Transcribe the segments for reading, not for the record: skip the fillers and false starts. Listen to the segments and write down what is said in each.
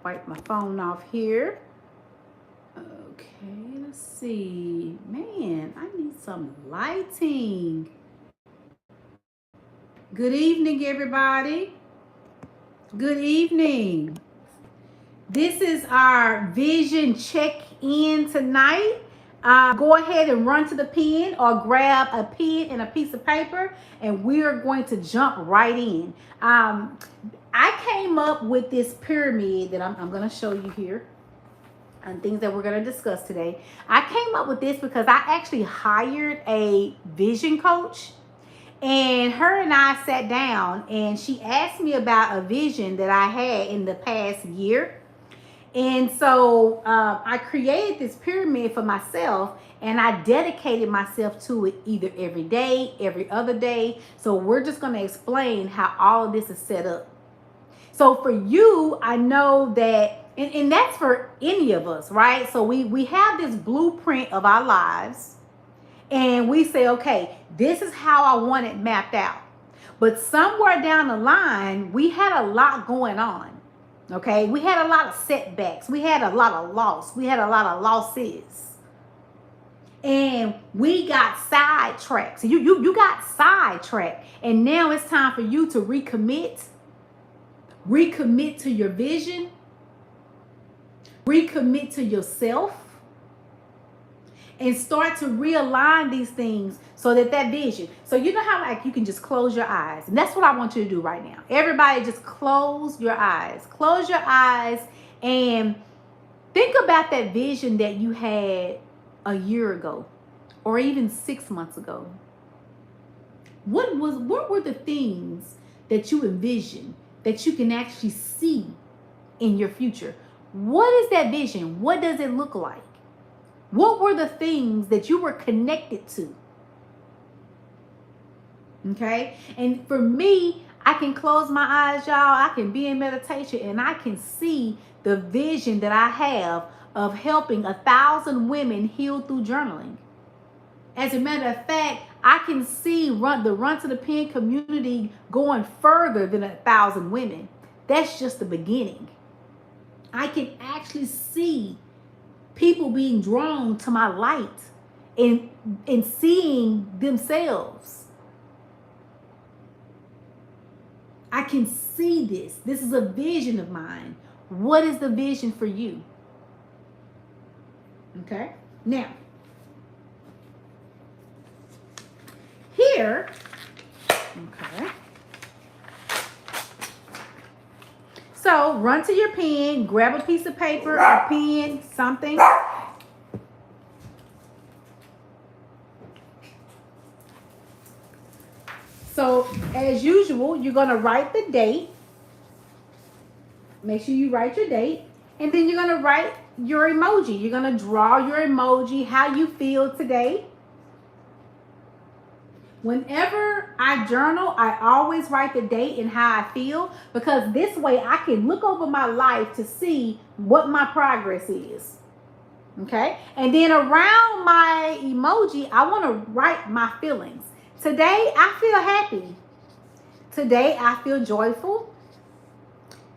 wipe my phone off here. Okay, let's see. Man, I need some lighting. Good evening, everybody. Good evening. This is our vision check-in tonight. Go ahead and run to the pen or grab a pen and a piece of paper, and we are going to jump right in. I came up with this pyramid that I'm going to show you here, and things that we're going to discuss today. I came up with this because I actually hired a vision coach, and her and I sat down and she asked me about a vision that I had in the past year. And so I created this pyramid for myself, and I dedicated myself to it either every day, every other day. So we're just going to explain how all of this is set up. So for you, I know that, and that's for any of us, right? So we have this blueprint of our lives, and we say, okay, this is how I want it mapped out. But somewhere down the line, we had a lot going on. Okay, we had a lot of setbacks. We had a lot of loss. We had a lot of losses. And we got sidetracked. So you got sidetracked. And now it's time for you to recommit. Recommit to your vision. Recommit to yourself. And start to realign these things so that vision. So you know how like you can just close your eyes. And that's what I want you to do right now. Everybody just close your eyes. Close your eyes and think about that vision that you had a year ago or even 6 months ago. What were the things that you envisioned that you can actually see in your future? What is that vision? What does it look like? What were the things that you were connected to? Okay. And for me, I can close my eyes, y'all. I can be in meditation and I can see the vision that I have of helping 1,000 women heal through journaling. As a matter of fact, I can see the Run to the Pen community going further than 1,000 women. That's just the beginning. I can actually see people being drawn to my light and seeing themselves. I can see this. This is a vision of mine. What is the vision for you? Okay. Now, here, okay. So run to your pen, grab a piece of paper, a pen, something. So as usual, you're going to write the date. Make sure you write your date. And then you're going to write your emoji. You're going to draw your emoji, how you feel today. Whenever I journal, I always write the date and how I feel, because this way I can look over my life to see what my progress is. Okay? And then around my emoji, I want to write my feelings. Today, I feel happy. Today, I feel joyful.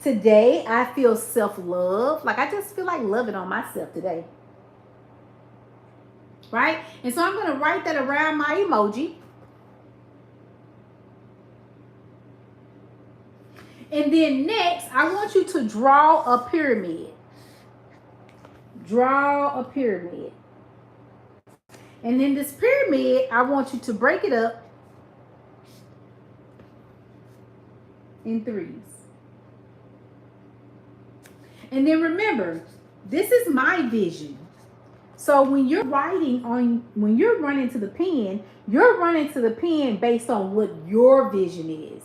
Today, I feel self-love. Like I just feel like loving on myself today. Right? And so I'm going to write that around my emoji. And then next, I want you to draw a pyramid. Draw a pyramid. And in this pyramid, I want you to break it up in threes. And then remember, this is my vision. So when you're when you're running to the pen, you're running to the pen based on what your vision is.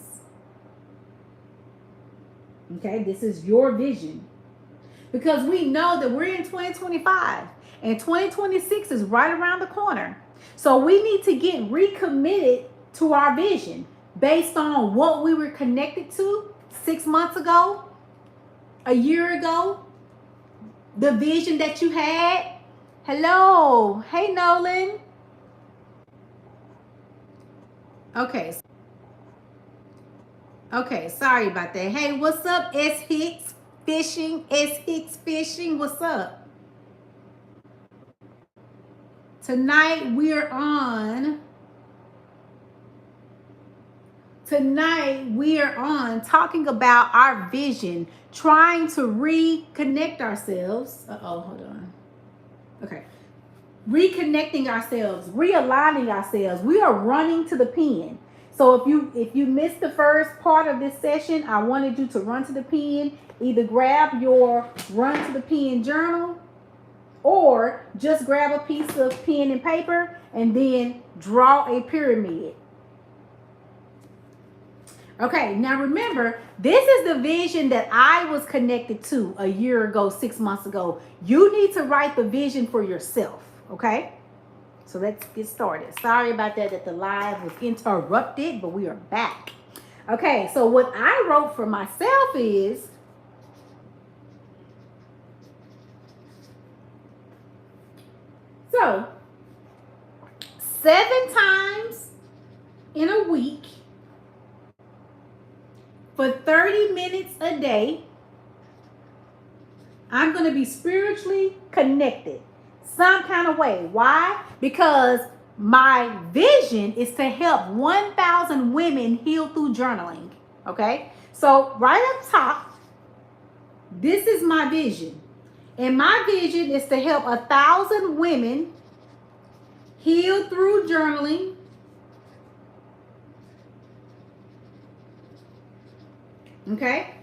Okay, this is your vision. Because we know that we're in 2025 and 2026 is right around the corner. So we need to get recommitted to our vision based on what we were connected to 6 months ago, a year ago, the vision that you had. Hello. Hey, Nolan. Okay. Okay, sorry about that. Hey, what's up, S Hicks? Fishing, S Hicks Fishing. What's up? Tonight we're on talking about our vision, trying to reconnect ourselves. Hold on. Okay. Reconnecting ourselves, realigning ourselves. We are running to the pen. So if you missed the first part of this session, I wanted you to run to the pen, either grab your run to the pen journal or just grab a piece of pen and paper and then draw a pyramid. Okay, now remember, this is the vision that I was connected to a year ago, 6 months ago. You need to write the vision for yourself, okay? So let's get started. Sorry about that the live was interrupted, but we are back. Okay, so what I wrote for myself is, so 7 times in a week, for 30 minutes a day, I'm going to be spiritually connected some kind of way. Why? Because my vision is to help 1,000 women heal through journaling. Okay? So right up top, this is my vision. And my vision is to help 1,000 women heal through journaling. Okay?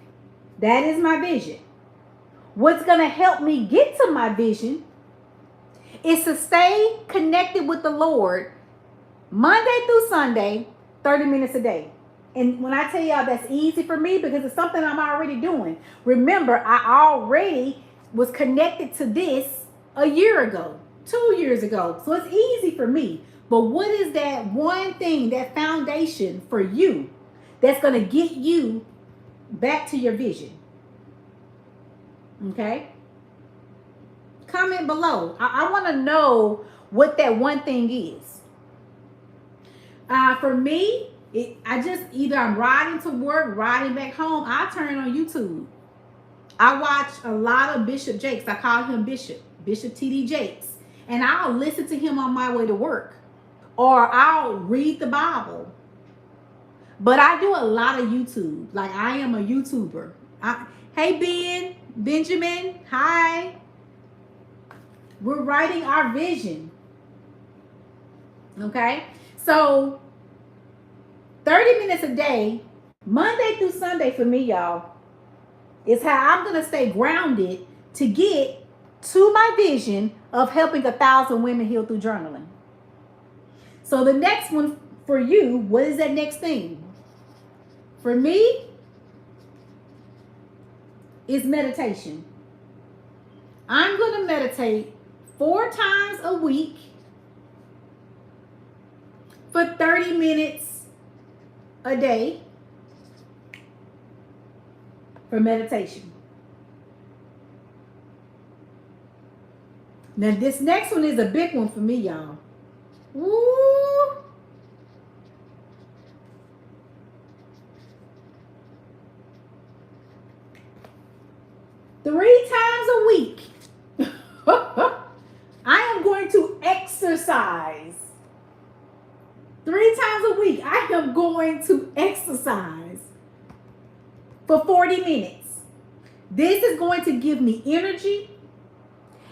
That is my vision. What's going to help me get to my vision is to stay connected with the Lord Monday through Sunday, 30 minutes a day. And when I tell y'all that's easy for me because it's something I'm already doing. Remember, I already was connected to this a year ago, 2 years ago. So it's easy for me. But what is that one thing, that foundation for you that's going to get you back to your vision? Okay? Comment below. I want to know what that one thing is. For me, I'm riding to work, riding back home, I turn on YouTube. I watch a lot of Bishop Jakes. I call him Bishop T.D. Jakes. And I'll listen to him on my way to work. Or I'll read the Bible. But I do a lot of YouTube. Like, I am a YouTuber. Hey, Benjamin, hi. We're writing our vision. Okay? So, 30 minutes a day, Monday through Sunday for me, y'all, is how I'm going to stay grounded to get to my vision of helping 1,000 women heal through journaling. So the next one for you, what is that next thing? For me, is meditation. I'm going to meditate 4 times a week for 30 minutes a day for meditation. Now, this next one is a big one for me, y'all. Woo! Three times a week, I am going to exercise. 3 times a week, I am going to exercise for 40 minutes. This is going to give me energy.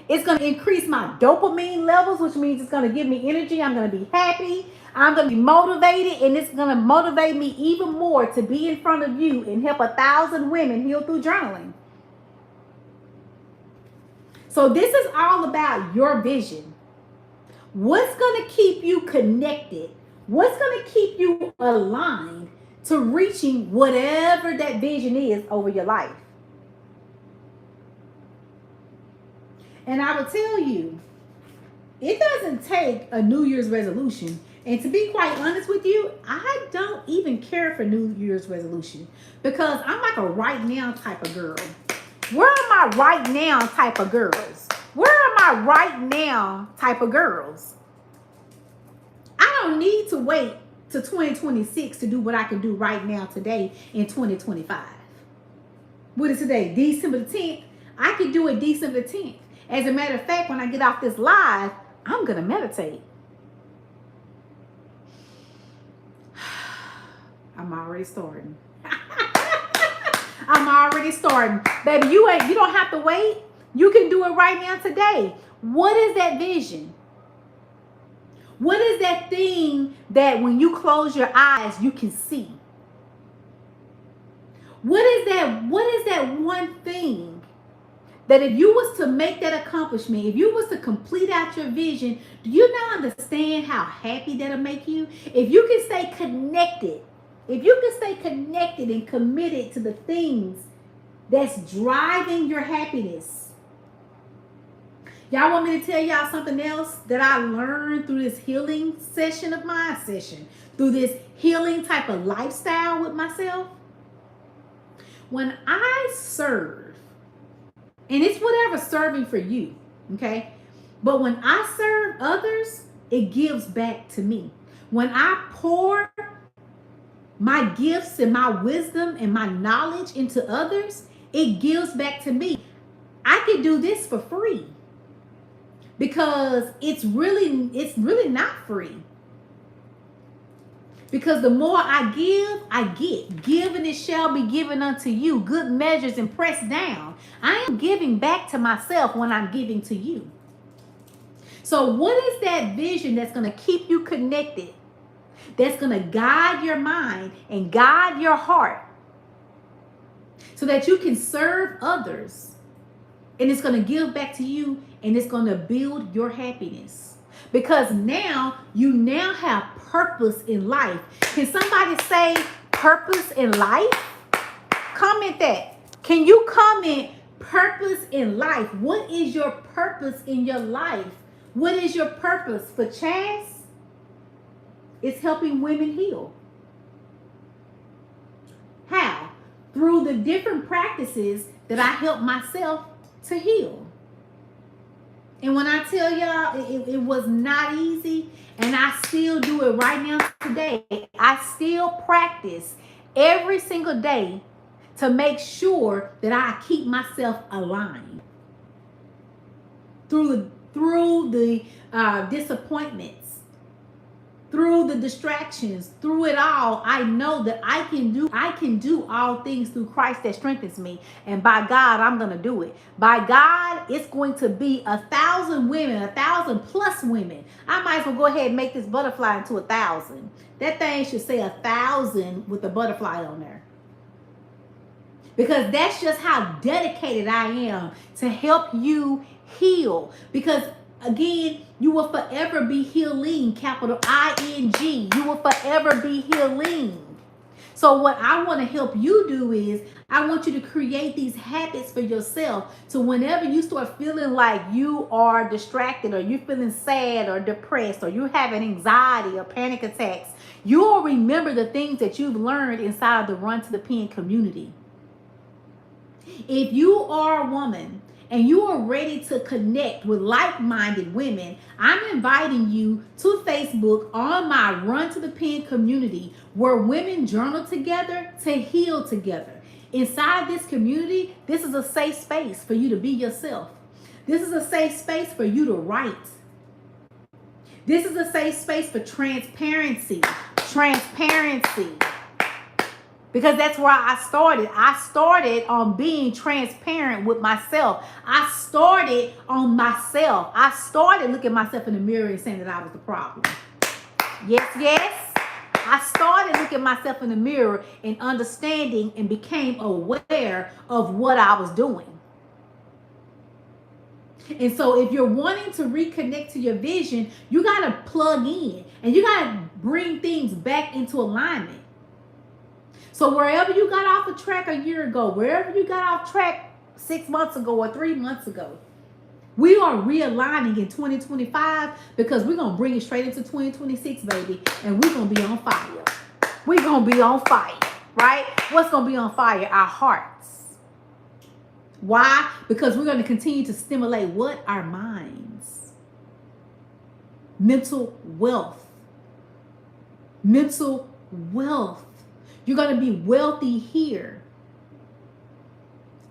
It's going to increase my dopamine levels, which means it's going to give me energy. I'm going to be happy. I'm going to be motivated, and it's going to motivate me even more to be in front of you and help 1,000 women heal through journaling. So this is all about your vision. What's going to keep you connected? What's going to keep you aligned to reaching whatever that vision is over your life? And I will tell you, it doesn't take a New Year's resolution. And to be quite honest with you, I don't even care for New Year's resolution because I'm like a right now type of girl. Where are my right now type of girls? Where are my right now type of girls? I don't need to wait to 2026 to do what I can do right now today in 2025. What is today? December the 10th. I could do it December the 10th. As a matter of fact, when I get off this live, I'm going to meditate. I'm already starting. I'm already starting. Baby, you don't have to wait. You can do it right now today. What is that vision? What is that thing that when you close your eyes, you can see? What is that one thing that if you was to make that accomplishment, if you was to complete out your vision, do you now understand how happy that'll make you? If you can stay connected, and committed to the things that's driving your happiness. Y'all want me to tell y'all something else that I learned through this healing session of mine, through this healing type of lifestyle with myself? When I serve, and it's whatever serving for you, okay? But when I serve others, it gives back to me. When I pour my gifts and my wisdom and my knowledge into others, it gives back to me. I could do this for free because it's really not free. Because the more I give, I get. Give and it shall be given unto you. Good measures and pressed down. I am giving back to myself when I'm giving to you. So what is that vision that's going to keep you connected? That's going to guide your mind and guide your heart so that you can serve others. And it's going to give back to you and it's going to build your happiness. Because now you have purpose in life. Can somebody say purpose in life? Comment that. Can you comment purpose in life? What is your purpose in your life? What is your purpose? For Chaz, it's helping women heal. How? Through the different practices that I help myself to heal. And when I tell y'all, it was not easy, and I still do it right now today. I still practice every single day to make sure that I keep myself aligned through the disappointments, through the distractions, through it all. I know that I can do all things through Christ that strengthens me. And by God, I'm going to do it. By God, it's going to be 1,000 women, 1,000 plus women. I might as well go ahead and make this butterfly into 1,000. That thing should say 1,000 with a butterfly on there. Because that's just how dedicated I am to help you heal. Because again, you will forever be healing, capital I-N-G. You will forever be healing. So what I want to help you do is I want you to create these habits for yourself. So whenever you start feeling like you are distracted or you're feeling sad or depressed or you're having anxiety or panic attacks, you'll remember the things that you've learned inside the Run to the Pen community. If you are a woman and you are ready to connect with like-minded women, I'm inviting you to Facebook on my Run to the Pen community, where women journal together to heal together. Inside this community, this is a safe space for you to be yourself. This is a safe space for you to write. This is a safe space for transparency. Because that's where I started. I started on being transparent with myself. I started on myself. I started looking myself in the mirror and saying that I was the problem. Yes. I started looking myself in the mirror and understanding and became aware of what I was doing. And so if you're wanting to reconnect to your vision, you got to plug in and you got to bring things back into alignment. So wherever you got off the track a year ago, wherever you got off track 6 months ago or 3 months ago, we are realigning in 2025 because we're going to bring it straight into 2026, baby. And we're going to be on fire. We're going to be on fire, right? What's going to be on fire? Our hearts. Why? Because we're going to continue to stimulate what? Our minds. Mental wealth. Mental wealth. You're going to be wealthy here.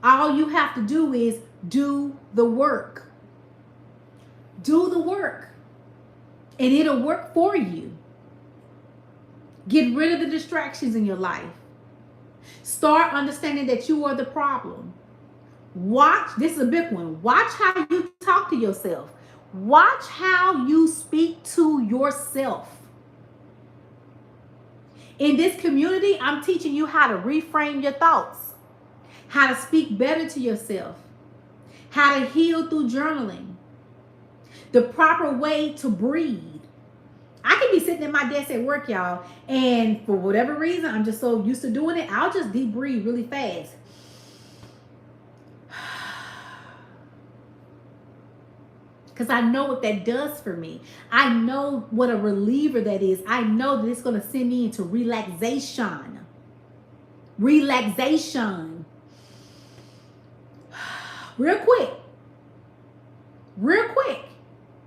All you have to do is do the work. Do the work. And it'll work for you. Get rid of the distractions in your life. Start understanding that you are the problem. Watch, this is a big one. Watch how you talk to yourself. Watch how you speak to yourself. In this community, I'm teaching you how to reframe your thoughts, how to speak better to yourself, how to heal through journaling, the proper way to breathe. I can be sitting at my desk at work, y'all, and for whatever reason, I'm just so used to doing it, I'll just deep breathe really fast. Because I know what that does for me. I know what a reliever that is. I know that it's going to send me into relaxation. Relaxation. Real quick. Real quick.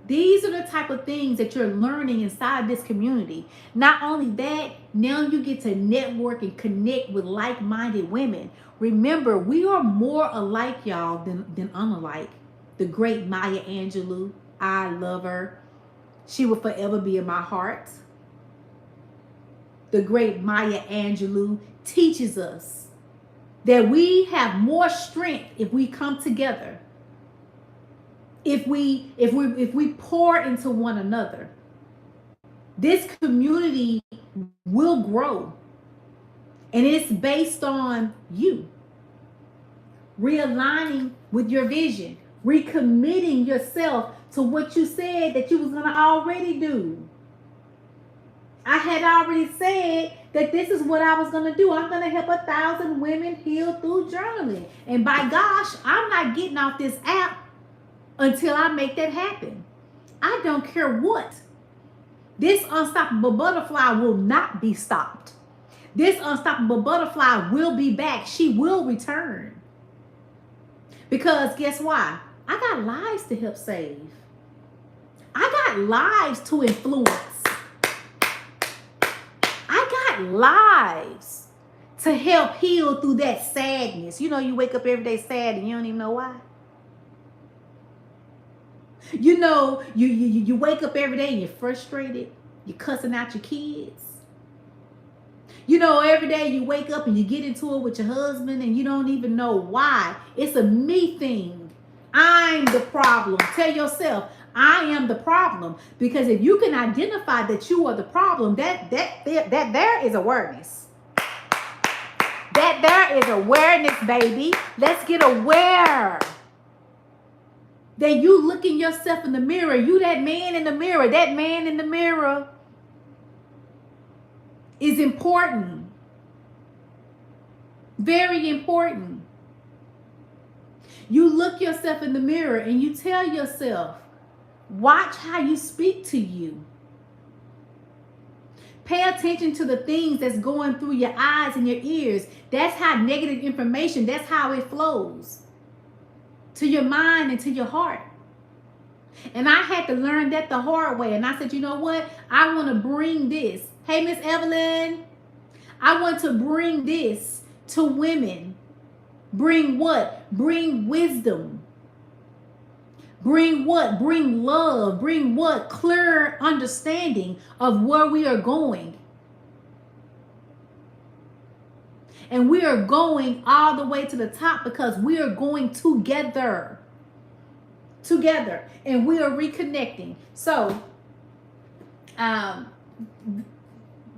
These are the type of things that you're learning inside this community. Not only that, now you get to network and connect with like-minded women. Remember, we are more alike, y'all, than unalike. The great Maya Angelou, I love her. She will forever be in my heart. The great Maya Angelou teaches us that we have more strength if we come together. If we pour into one another, this community will grow. And it's based on you realigning with your vision, recommitting yourself to what you said that you was going to already do. I had already said that this is what I was going to do. I'm going to help 1,000 women heal through journaling. And by gosh, I'm not getting off this app until I make that happen. I don't care what. This unstoppable butterfly will not be stopped. This unstoppable butterfly will be back. She will return. Because guess why? I got lives to help save. I got lives to influence. I got lives to help heal through that sadness. You know, you wake up every day sad and you don't even know why. You know, you wake up every day and you're frustrated. You're cussing out your kids. You know, every day you wake up and you get into it with your husband and you don't even know why. It's a me thing. I'm the problem. Tell yourself, I am the problem. Because if you can identify that you are the problem, that there is awareness. That there is awareness, baby. Let's get aware. That you looking yourself in the mirror. You that man in the mirror. That man in the mirror is important. Very important. You look yourself in the mirror and you tell yourself, watch how you speak to you. Pay attention to the things that's going through your eyes and your ears. That's how negative information, that's how it flows to your mind and to your heart. And I had to learn that the hard way. And I said, you know what? I want to bring this. Hey, Miss Evelyn. I want to bring this to women. Bring what? Bring wisdom. Bring what? Bring love. Bring what? Clear understanding of where we are going. And we are going all the way to the top because we are going together. Together. And we are reconnecting. So,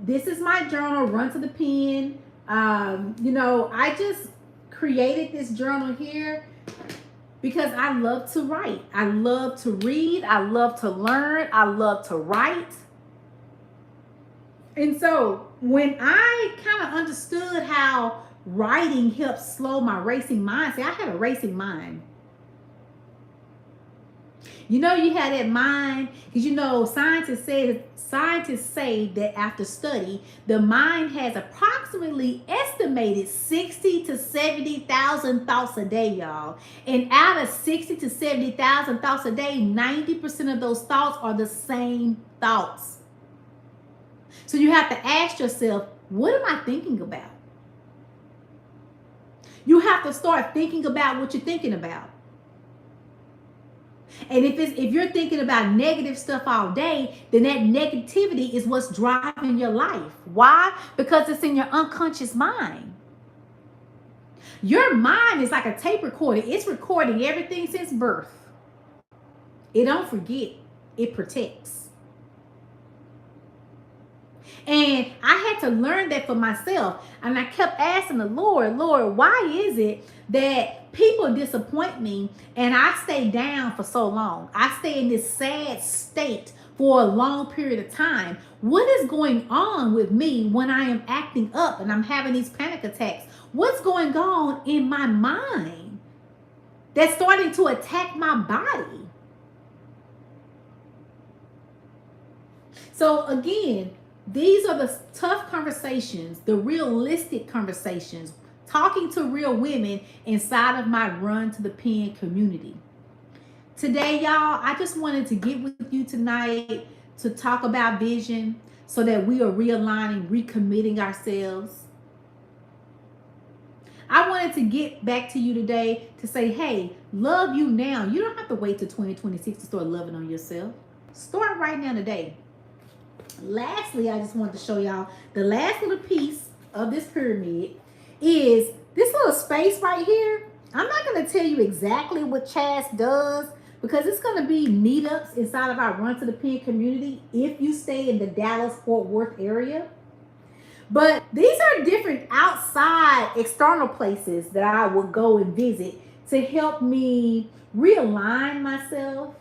this is my journal, Run to the Pen. You know, I just created this journal here because I love to write. I love to read. I love to learn. I love to write. And so when I kind of understood how writing helps slow my racing mind, see, I had a racing mind. You know, you had that mind because, you know, scientists say that after study, the mind has approximately estimated 60 to 70,000 thoughts a day, y'all. And out of 60 to 70,000 thoughts a day, 90% of those thoughts are the same thoughts. So you have to ask yourself, what am I thinking about? You have to start thinking about what you're thinking about. And if you're thinking about negative stuff all day, then that negativity is what's driving your life. Why? Because it's in your unconscious mind. Your mind is like a tape recorder. It's recording everything since birth. It don't forget. It protects. And I had to learn that for myself. And I kept asking the Lord, why is it that people disappoint me and I stay down for so long? I stay in this sad state for a long period of time. What is going on with me when I am acting up and I'm having these panic attacks? What's going on in my mind that's starting to attack my body? So again, these are the tough conversations, the realistic conversations, talking to real women inside of my Run to the Pen community. Today, y'all, I just wanted to get with you tonight to talk about vision so that we are realigning, recommitting ourselves. I wanted to get back to you today to say, hey, love you now. You don't have to wait till 2026 to start loving on yourself. Start right now today. Lastly, I just wanted to show y'all the last little piece of this pyramid is this little space right here. I'm not going to tell you exactly what Chas does because it's going to be meetups inside of our Run to the Pen community if you stay in the Dallas-Fort Worth area. But these are different outside external places that I will go and visit to help me realign myself,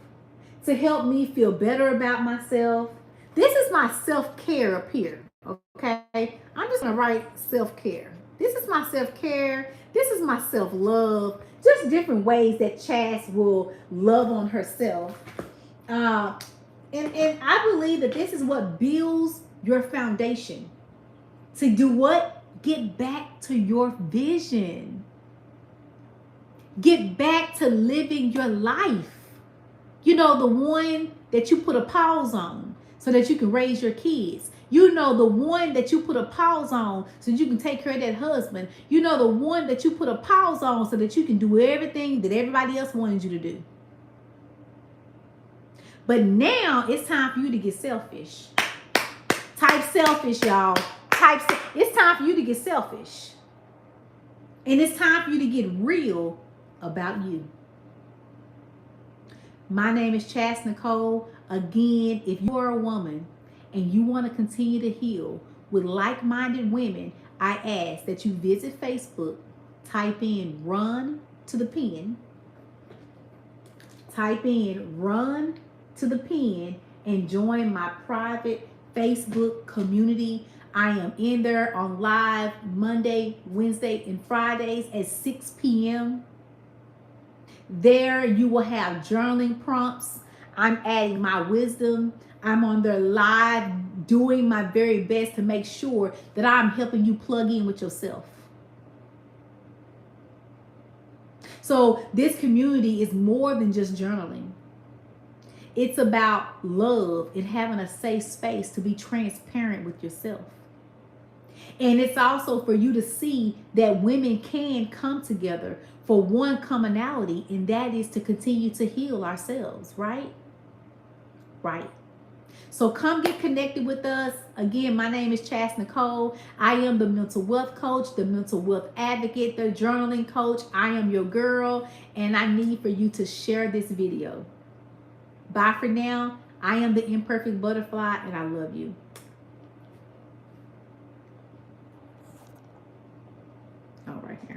to help me feel better about myself. This is my self-care up here, okay? I'm just gonna write self-care. This is my self-care. This is my self-love. Just different ways that Chas will love on herself. And I believe that this is what builds your foundation. To do what? Get back to your vision. Get back to living your life. You know, the one that you put a pause on so that you can raise your kids. You know, the one that you put a pause on so that you can take care of that husband. You know, the one that you put a pause on so that you can do everything that everybody else wanted you to do. But now it's time for you to get selfish. Type selfish, y'all. It's time for you to get selfish. And it's time for you to get real about you. My name is Chas Nicole. Again, if you are a woman and you want to continue to heal with like-minded women, I ask that you visit Facebook, type in Run to the Pen, type in Run to the Pen, and join my private Facebook community. I am in there on live Monday, Wednesday, and Fridays at 6 p.m. There you will have journaling prompts. I'm adding my wisdom. I'm on there live doing my very best to make sure that I'm helping you plug in with yourself. So this community is more than just journaling. It's about love and having a safe space to be transparent with yourself. And it's also for you to see that women can come together for one commonality, and that is to continue to heal ourselves, right? Right. So come get connected with us. Again, my name is Chas Nicole. I am the mental wealth coach, the mental wealth advocate, the journaling coach. I am your girl, and I need for you to share this video. Bye for now. I am the imperfect butterfly, and I love you. All right here.